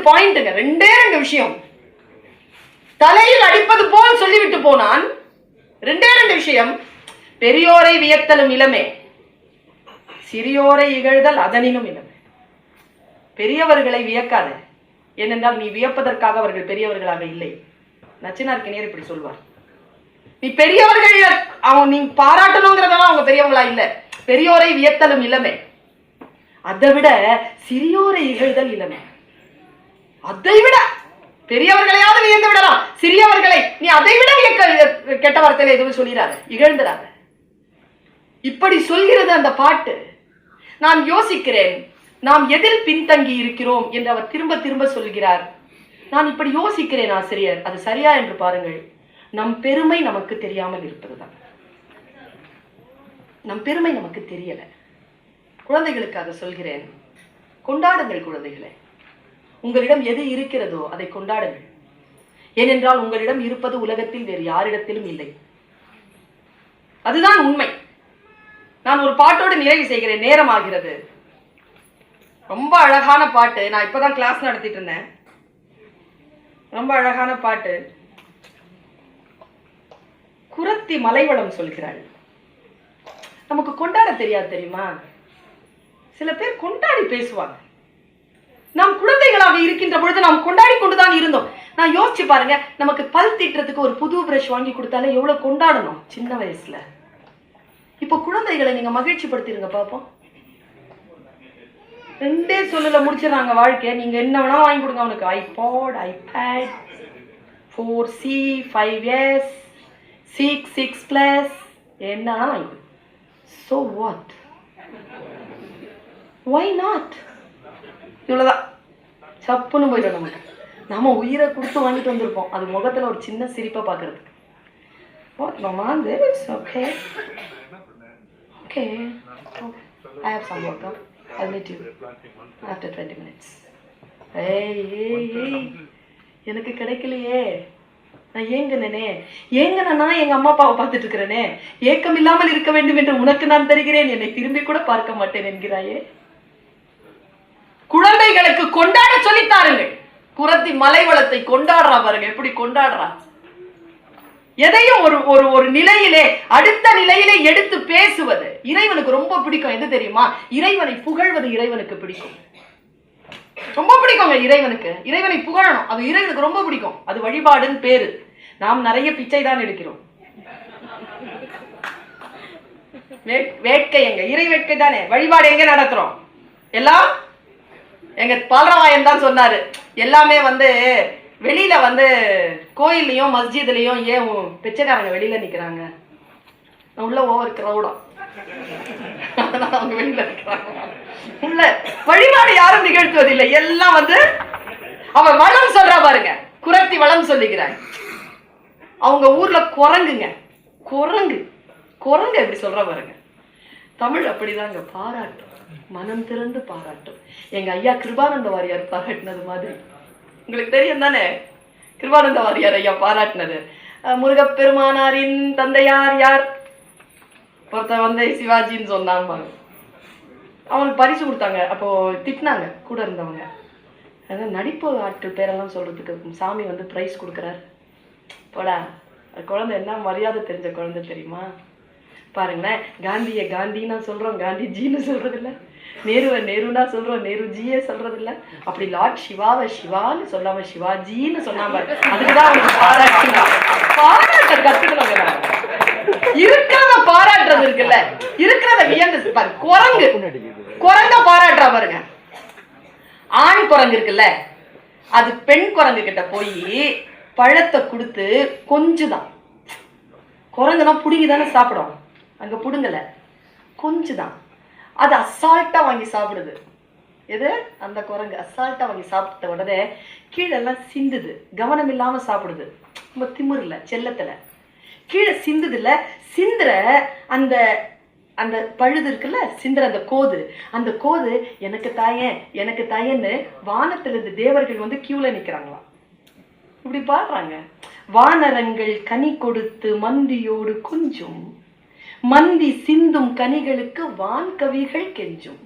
பாயிண்ட்ங்க, ரெண்டே ரெண்டு விஷயம். தலையில் அடிப்பது போல் சொல்லிவிட்டு போனான். ரெண்டே ரெண்டு விஷயம். பெரியோரை வியத்தலும் இளமே, சிறியோரை இகழ்தல் அதனினும் இளமே. பெரியவர்களை வியக்காத, ஏனென்றால் நீ வியப்பதற்காக அவர்கள் பெரியவர்களாக இல்லை. நச்சினார்க்கினியர் இப்படி சொல்வார். நீ பெரியவர்கள் நீ பாராட்டணுங்கிறதெல்லாம் அவங்க பெரியவங்களா இல்ல. பெரியோரை வியத்தலும் இளமே, அதை விட சிறியோரை இகழ்தல் இளமே. அதை விட பெரியவர்களையாவது வியந்து விடலாம், சிறியவர்களை நீ அதை விட கெட்ட வார்த்தையில எதுவும் சொல்லிடாத, இகழ்ந்துடாத. இப்படி சொல்கிறது அந்த பாட்டு. நான் யோசிக்கிறேன், நாம் எதில் பின்தங்கி இருக்கிறோம் என்று அவர் திரும்ப திரும்ப சொல்கிறார். நான் இப்படி யோசிக்கிறேன் ஆசிரியர், அது சரியா என்று பாருங்கள். நம் பெருமை நமக்கு தெரியாமல் இருப்பதுதான். நம் பெருமை நமக்கு தெரியல. குழந்தைகளுக்காக சொல்கிறேன், கொண்டாடுங்கள் குழந்தைகளை. உங்களிடம் எது இருக்கிறதோ அதை கொண்டாடுங்கள். ஏனென்றால் உங்களிடம் இருப்பது உலகத்தில் வேறு யாரிடத்திலும் இல்லை. அதுதான் உண்மை. நான் ஒரு பாட்டோடு நிறைவு செய்கிறேன், நேரம் ஆகிறது. ரொம்ப அழகான பாட்டு. நான் இப்பதான் கிளாஸ் நடத்திட்டு இருந்தேன். ரொம்ப அழகான பாட்டு. குரத்தி மலைவளம் சொல்கிறாள். நமக்கு கொண்டாட தெரியாது தெரியுமா? சில பேர் கொண்டாடி பேசுவாங்க. நாம் குழந்தைகளாக இருக்கின்ற பொழுது நாம் கொண்டாடி கொண்டுதான் இருந்தோம். நான் யோசிச்சு பாருங்க, நமக்கு பல் தீட்டுறதுக்கு ஒரு புது பிரஷ் வாங்கி கொடுத்தாலே எவ்வளவு கொண்டாடணும் சின்ன வயசுல. இப்போ குழந்தைகளை நீங்க மகிழ்ச்சி படுத்திருங்க பாப்போம். ரெண்டே சொல்லல முடிச்சிடறாங்க வாழ்க்கைய. நீங்க என்ன வேணா வாங்கி கொடுங்க அவனுக்கு. ஐபாட், ஐபேட், 4C, 5S, 6, 6+, என்ன வாங்கி. So what? Why not? இவ்வளவுதான். சப்புன்னு போயிடும் நமக்கு. நம்ம உயிரை கொடுத்து வாங்கிட்டு வந்திருப்போம். அது முகத்துல ஒரு சின்ன சிரிப்பை பாக்குறதுக்கு. What, Mama? This? Okay. Okay. I have some work. I'll meet you after 20 minutes. Hey. எனக்கு கிடைக்கலையே. நான் ஏங்கனா எங்க அம்மா அப்பாவை பார்த்துட்டு இருக்கிறேனே. ஏக்கம் இல்லாமல் இருக்க வேண்டும் என்று உனக்கு நான் தருகிறேன், என்னை திரும்பி கூட பார்க்க மாட்டேன் என்கிறாயே. குழந்தைகளுக்கு கொண்டாட சொல்லித்தாருங்கள். குரத்தி மலைவளத்தை கொண்டாடுறா பாருங்க, எப்படி கொண்டாடுறா. எதையும் ஒரு நிலையிலே அடுத்த நிலையிலே எடுத்து பேசுவது இறைவனுக்கு ரொம்ப பிடிக்கும். எது தெரியுமா? இறைவனை புகழ்வது இறைவனுக்கு பிடிக்கும். ரொம்ப பிடிக்குங்க இறைவனுக்கு. இறைவனை புகழணும், அது இறைவனுக்கு ரொம்ப பிடிக்கும். அது வழிபாடுன்னு பேரு. நாம் நிறைய பிச்சை தான் எடுக்கிறோம். வேட்கை எங்க? இறை வேட்கை தானே. வழிபாடு எங்க நடத்துறோம்? எல்லாம் எங்க பால்ராவாயன் தான் சொன்னாரு. எல்லாமே வெளியில கோயில்லையும் மஸ்ஜித்லயும் ஏன் பிச்சைக்காரங்க வெளியில நிக்கிறாங்க? உள்ள ஓவர் கிரௌடம், அதனால அவங்க வெளியில நிக்கிறாங்க. உள்ள வழிபாடு யாரும் நிகழ்த்துவதில்லை. எல்லாம் அவன் வளம் சொல்றா பாருங்க, குரத்தி வளம் சொல்லிக்கிறாங்க. அவங்க ஊர்ல குரங்குங்க, குரங்கு எப்படி சொல்ற பாருங்க. தமிழ் அப்படிதாங்க, பாராட்டும், மனம் திறந்து பாராட்டும். எங்க ஐயா கிருபானந்த வாரியார் பாராட்டினது மாதிரி. உங்களுக்கு தெரியும் தானே கிருபானந்த வாரியார் ஐயா பாராட்டினது. முருகப்பெருமானாரின் தந்தையார் யார்? ஒருத்தன் சிவாஜின்னு சொன்னாங்க. அவனுக்கு பரிசு கொடுத்தாங்க. அப்போ திட்டினாங்க கூட இருந்தவங்க. அதான் நடிப்பு ஆட்கள் பேரெல்லாம் சொல்றதுக்கு சாமி பிரைஸ் கொடுக்குறாரு. போடா, குழந்தை என்ன மரியாதை தெரிஞ்ச குழந்தை தெரியுமா? பாருங்களேன், காந்தியை காந்தின்னா சொல்றோம், காந்திஜின்னு சொல்றது இல்ல. நேருவை நேருன்னா சொல்றோம், நேருஜியே சொல்றது இல்ல. அப்படி லார்ட் சிவாவை சிவான்னு சொல்லாம சிவாஜின்னு சொன்னாம, அதுக்குதான் அவங்க பாராட்ட கத்துக்கணும். இருக்கிறத பாராட்டுறது இருக்குல்ல, இருக்கிறத வியந்து பாரு. குரங்க பாராட்டுறா பாருங்க. ஆண் குரங்கு இருக்குல்ல, அது பெண் குரங்கு கிட்ட போய் பழத்தை கொடுத்து கொஞ்சுதான். குரங்குனா புடுங்கிதானே சாப்பிடும், அங்க புடுங்கல, கொஞ்சுதான். அது அசால்ட்டா வாங்கி சாப்பிடுது. எது? அந்த குரங்கு அசால்ட்டா வாங்கி சாப்பிட்ட உடனே கீழெல்லாம் சிந்துது. கவனம் இல்லாம சாப்பிடுது, ரொம்ப திமிர்ல செல்லத்துல. கீழே சிந்துது இல்ல, சிந்துற அந்த அந்த பழுது இருக்குல்ல, சிந்துற அந்த கோது எனக்கு தாயன்னு வானத்திலிருந்து தேவர்கள் கியூல நிக்கிறாங்களாம். இப்படி பாடுறாங்க. வானரங்கள் கனி கொடுத்து மந்தியோடு கொஞ்சும், மந்தி சிந்தும் கனிகளுக்கு வான் கவிகள் கெஞ்சும்.